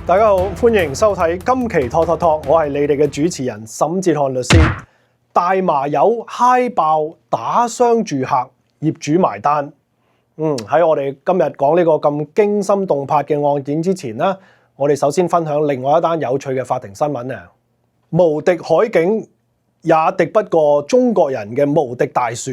大家好，歡迎收睇今期拖拖拖，我係你哋嘅主持人沈哲瀚律師。大麻友嗨爆打傷住客，業主埋單。喺我哋今日講呢個咁驚心動魄嘅案件之前呢，我哋首先分享另外一單有趣嘅法庭新聞啊！無敵海景也敵不過中國人嘅無敵大樹。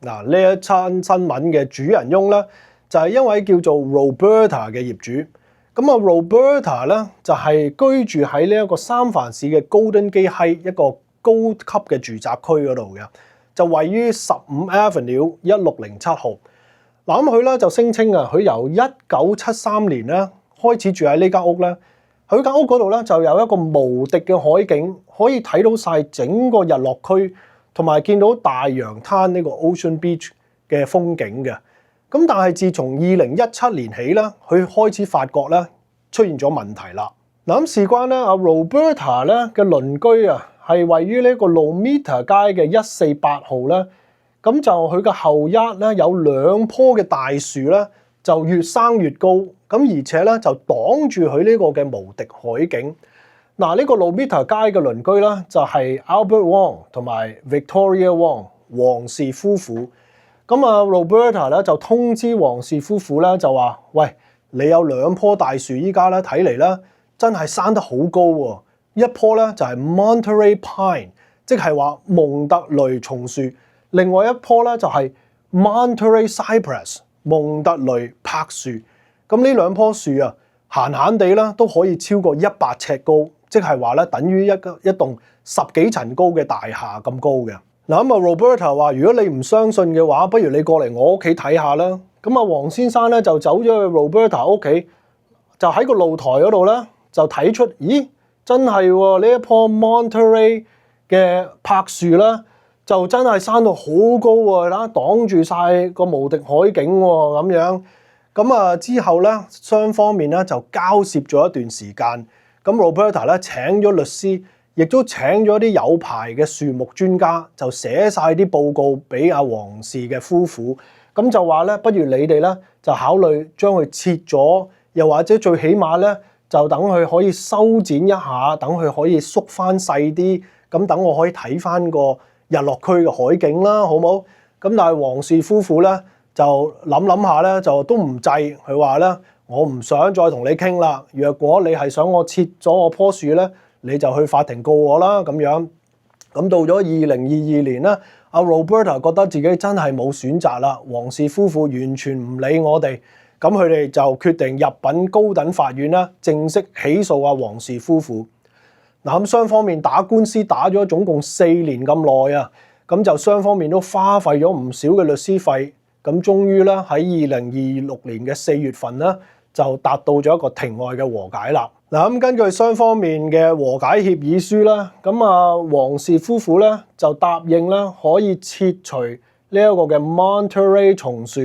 嗱，呢一餐新聞嘅主人翁呢，就係一位叫做 Roberta 嘅業主。咁啊 Roberta 咧就係居住喺呢一個三藩市嘅 Golden Gate Heights一個高級嘅住宅區嗰度嘅，就位於15 Avenue 1607號。嗱，咁佢咧就聲稱啊，佢由1973年咧開始住喺呢間屋咧，佢間屋嗰度咧就有一個無敵嘅海景，可以睇到晒整個日落區，同埋見到大洋灘呢個 Ocean Beach 嘅風景嘅。咁但係自從2017年起咧，佢開始發覺咧出現咗問題啦。嗱，咁事關咧阿 Roberta 咧嘅鄰居啊，係位於呢個 Lomita 街嘅148號咧。咁就佢嘅後一咧有兩棵嘅大樹咧，就越生越高。咁而且咧就擋住佢呢個嘅無敵海景。嗱，呢個 Lomita 街嘅鄰居咧就係 Albert Wong 同埋 Victoria Wong 黃氏夫婦。咁啊 Roberta 咧就通知黃氏夫婦咧就話：喂，你有兩棵大樹依家咧睇嚟咧真係生得好高喎！一棵咧就係 Monterey Pine， 即係話蒙特雷松樹；另外一棵咧就係 Monterey Cypress 蒙特雷柏樹。咁呢兩棵樹啊，閒閒地啦都可以超過100尺高，即係話咧等於一棟10幾層高嘅大廈咁高嘅。嗱，咁啊 Roberta 話：如果你唔相信嘅話，不如你過嚟我屋企睇下啦。咁啊，黃先生咧就走咗去 Roberta 屋企，就喺個露台嗰度咧就睇出，咦，真係喎，呢一棵 Monterey 嘅柏樹啦，就真係生到好高喎，啦，擋住晒個無敵海景喎，咁樣。咁啊之後咧，雙方面咧就交涉咗一段時間。咁 Roberta 咧請咗律師，亦都請咗啲有牌嘅樹木專家，就寫晒啲報告俾阿黃氏嘅夫婦。咁就話咧，不如你哋咧就考慮將佢切咗，又或者最起碼咧就等佢可以修剪一下，等佢可以縮翻細啲，咁等我可以睇翻個日落區嘅海景啦，好冇？咁但係黃氏夫婦咧就諗下咧，就都唔制，佢話咧我唔想再同你傾啦。若果你係想我切咗我棵樹咧，你就去法庭告我啦，咁樣。咁到咗2022年咧，阿 Roberta 覺得自己真係冇選擇啦，黃氏夫婦完全唔理我哋，咁佢哋就決定入稟高等法院啦，正式起訴阿黃氏夫婦。嗱，咁雙方面打官司打咗總共4年咁耐啊，咁就雙方面都花費咗唔少嘅律師費，咁終於咧喺2026年嘅4月份咧就達到咗一個庭外嘅和解啦。嗱，咁根據雙方面嘅和解協議書啦，咁啊黃氏夫婦咧就答應咧可以切除呢一個嘅 Monterey 松樹，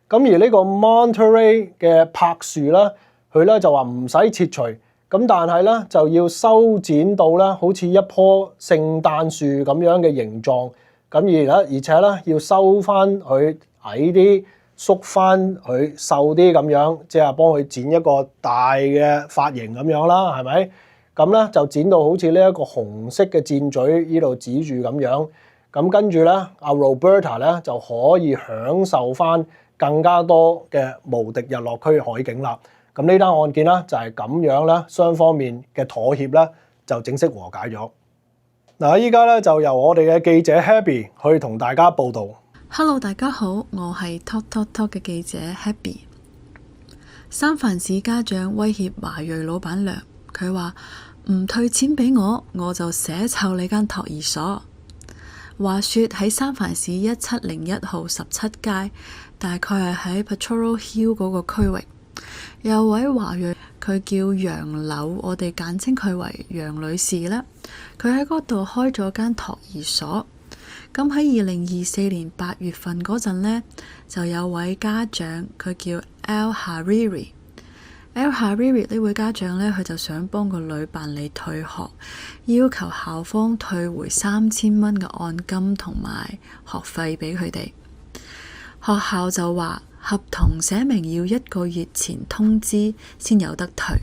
咁而呢個 Monterey 嘅柏樹咧，佢咧就話唔使切除，咁但係咧就要修剪到咧好似一棵聖誕樹咁樣嘅形狀，咁而且咧要收翻佢矮啲，縮翻佢瘦啲咁樣，即係幫佢剪一個大嘅髮型咁樣啦，係咪？咁咧就剪到好似呢一個紅色嘅箭嘴呢度指住咁樣，咁跟住咧阿 Roberta 咧就可以享受翻更加多嘅無敵日落區海景啦。咁呢單案件咧就係咁樣咧，雙方面嘅妥協咧就正式和解咗。嗱，依家咧就由我哋嘅記者 Happy 去同大家報道。Hello， 大家好，我係 Talk Talk Talk 嘅記者 Happy。三藩市家長威脅華裔老闆娘，佢話唔退錢俾我，我就寫臭你間托兒所。話說喺三藩市1701號17街，大概係喺 Potrero Hill 嗰個區域，有位華裔，佢叫楊柳，我哋簡稱佢為楊女士啦。佢喺嗰度開咗間托兒所。咁喺2024年8月份嗰陣呢，就有位家長，佢叫 Al Hariri。Al Hariri 呢位家長呢，佢就想幫個女辦理退學，要求校方退回3000蚊嘅按金同埋學費俾佢哋。學校就話合同寫明要1個月前通知先有得退。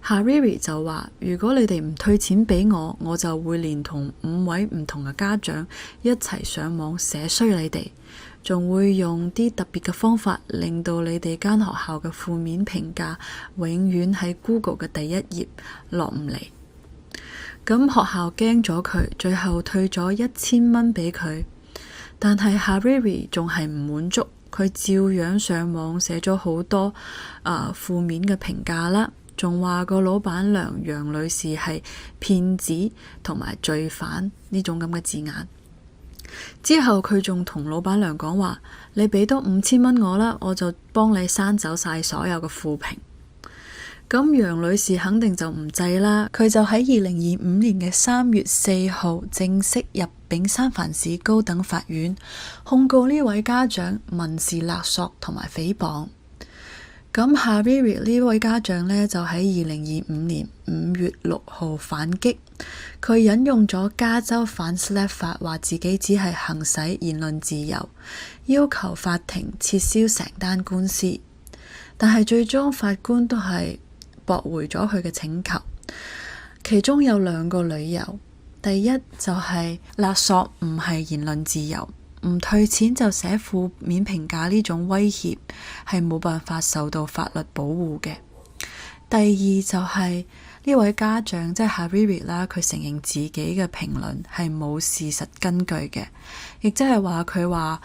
Hariri 就話：如果你哋唔退錢俾我，我就會連同5位唔同嘅家長一齊上網寫衰你哋，仲會用啲特別嘅方法，令到你哋間學校嘅負面評價永遠喺 Google 嘅第一頁落唔嚟。咁學校驚咗佢，最後退咗1000蚊俾佢。但係 Hariri 仲係唔滿足，佢照樣上網寫咗好多負面嘅評價啦。仲話個老闆娘楊女士係騙子同埋罪犯呢種咁嘅字眼。之後佢仲同老闆娘講話：你俾多5000蚊我啦，我就幫你刪走晒所有嘅負評。咁楊女士肯定就唔制啦，佢就喺2025年嘅3月4號正式入禀三藩市高等法院，控告呢位家長民事勒索同埋誹謗。咁 Hariri 呢位家長呢，就喺2025年5月6號反擊，佢引用咗加州反 SLAPP 法，話自己只係行使言論自由，要求法庭撤銷成單官司。但係最終法官都係駁回咗佢嘅請求，其中有2個理由。第一就係勒索唔係言論自由，唔退錢就寫負面評價呢種威脅係冇辦法受到法律保護嘅。第二就係呢位家長即係 Hariri 啦，佢承認自己嘅評論係冇事實根據嘅，亦即係話佢話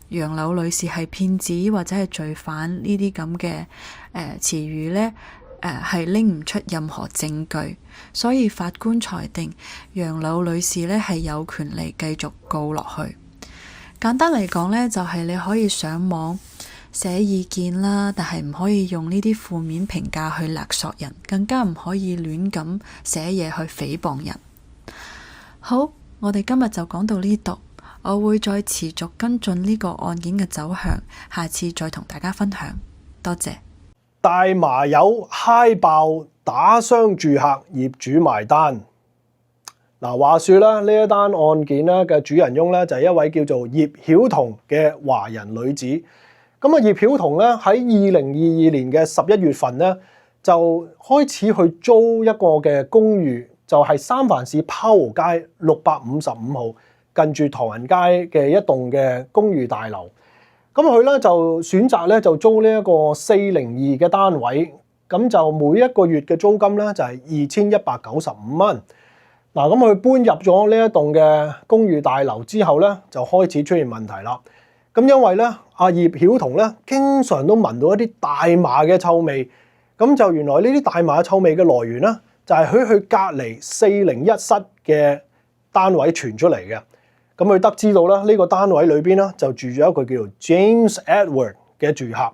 楊柳女士係騙子或者係罪犯呢啲咁嘅詞語呢，係拎唔出任何證據，所以法官裁定楊柳女士呢係有權利繼續告落去。簡單嚟講呢，就係你可以上網寫意見啦，但係唔可以用呢啲負面評價去勒索人，更加唔可以亂咁寫嘢去誹謗人。好，我哋今日就講到呢度，我會再持續跟進呢個案件嘅走向，下次再同大家分享。多謝。大麻友嗨爆打傷住客，業主埋單。嗱，話說啦，呢一單案件咧嘅主人翁咧就係一位叫做葉曉彤嘅華人女子。咁啊，葉曉彤咧喺2022年嘅11月份咧就開始去租一個嘅公寓，就係三藩市powell街655號近住唐人街嘅一棟嘅公寓大樓。咁佢咧就選擇咧就租呢一個402嘅單位，咁就每一個月嘅租金咧就係2195蚊。嗱，咁佢搬入咗呢一棟嘅公寓大樓之後咧，就開始出現問題啦。咁因為咧，阿葉曉彤咧經常都聞到一啲大麻嘅臭味，咁就原來呢啲大麻臭味嘅來源咧，就係佢隔離401室嘅單位傳出嚟嘅。咁佢得知到啦，呢個單位裏邊咧就住咗一個叫做 James Edward 嘅住客。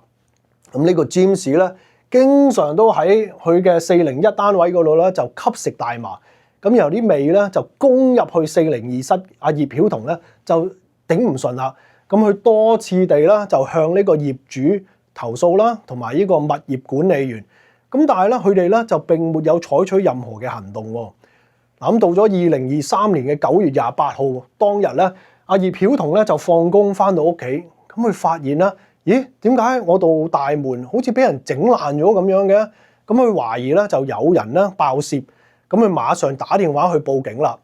咁呢個 James 咧，經常都喺佢嘅401單位嗰度咧就吸食大麻。咁由啲味咧就攻入去402室，阿葉曉彤咧就頂唔順啦。咁佢多次地啦就向呢個業主投訴啦，同埋呢個物業管理員。咁但係咧佢哋咧就並沒有採取任何嘅行動喎。嗱，咁到咗2023年嘅9月28號當日咧，阿葉曉彤咧就放工翻到屋企，咁佢發現啦，咦，點解我度大門好似俾人整爛咗咁樣嘅？咁佢懷疑咧就有人咧爆竊。咁佢馬上打電話去報警啦。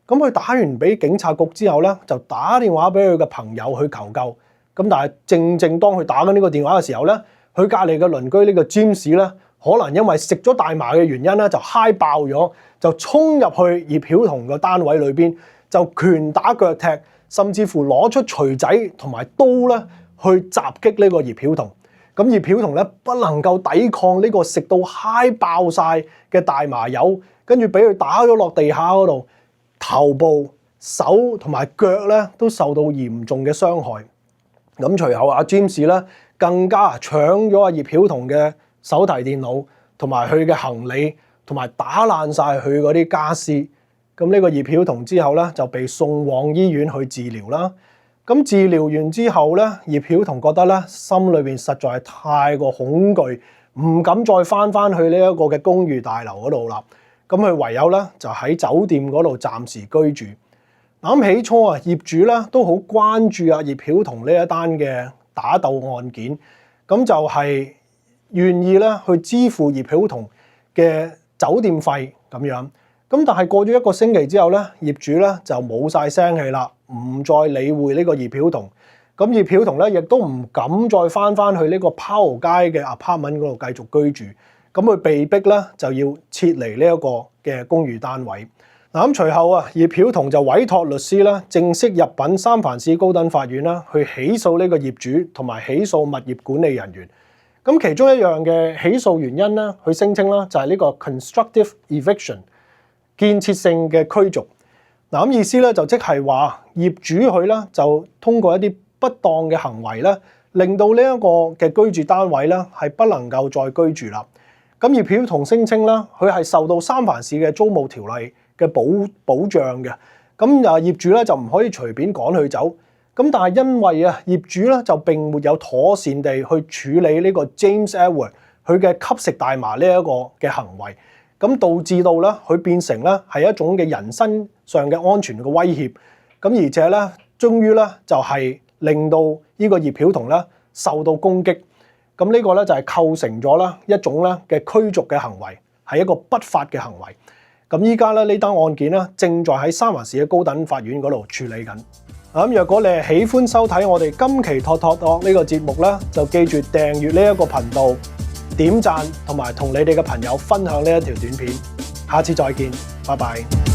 咁佢打完俾警察局之後咧，就打電話俾佢嘅朋友去求救。咁但係正當佢打緊呢個電話嘅時候咧，佢隔離嘅鄰居呢個 James 咧，可能因為食咗大麻嘅原因咧，就嗨爆咗，就衝入去葉曉彤嘅單位裏邊，就拳打腳踢，甚至乎攞出錘仔同埋刀咧去襲擊呢個葉曉彤。咁葉曉彤咧不能夠抵抗呢個食到嗨爆晒嘅大麻油。跟住俾佢打咗落地下嗰度，頭部、手同埋腳咧都受到嚴重嘅傷害。咁隨後阿 James 咧更加搶咗阿葉曉彤嘅手提電腦同埋佢嘅行李，同埋打爛晒佢嗰啲家私。咁呢個葉曉彤之後咧就被送往醫院去治療啦。咁治療完之後咧，葉曉彤覺得咧心裏邊實在係太過恐懼，唔敢再翻去呢一個嘅公寓大樓嗰度啦。咁佢唯有咧就喺酒店嗰度暫時居住。咁起初啊，業主咧都好關注阿葉曉彤呢一單嘅打鬥案件，咁就係願意咧去支付葉曉彤嘅酒店費咁樣。咁但係過咗1個星期之後咧，業主咧就冇晒聲氣啦，唔再理會呢個葉曉彤。咁葉曉彤咧亦都唔敢再翻去呢個Powell街嘅 apartment 嗰度繼續居住。咁佢被逼咧就要撤離呢一個嘅公寓單位。嗱，咁隨後啊，葉曉彤就委託律師啦，正式入稟三藩市高等法院啦，去起訴呢個業主同埋起訴物業管理人員。咁其中一樣嘅起訴原因咧，佢聲稱啦就係呢個 constructive eviction 建設性嘅驅逐。嗱，咁意思咧就即係話業主佢咧就通過一啲不當嘅行為咧，令到呢一個嘅居住單位咧係不能夠再居住啦。咁葉曉彤聲稱啦，佢係受到三藩市嘅租務條例嘅保障嘅。咁業主咧就唔可以隨便趕佢走。咁但係因為業主咧就並沒有妥善地去處理呢個 James Edward 佢嘅吸食大麻呢一個嘅行為，咁導致到咧佢變成咧係一種嘅人身上嘅安全嘅威脅。咁而且咧，終於咧就係令到呢個葉曉彤咧受到攻擊。咁呢個咧就係構成咗啦一種咧嘅驅逐嘅行為，係一個不法嘅行為。咁依家咧呢單案件咧正在喺三藩市嘅高等法院嗰度處理緊。咁若果你係喜歡收睇我哋今期托托托呢個節目咧，就記住訂閱呢一個頻道、點讚同埋同你哋嘅朋友分享呢一條短片。下次再見，拜拜。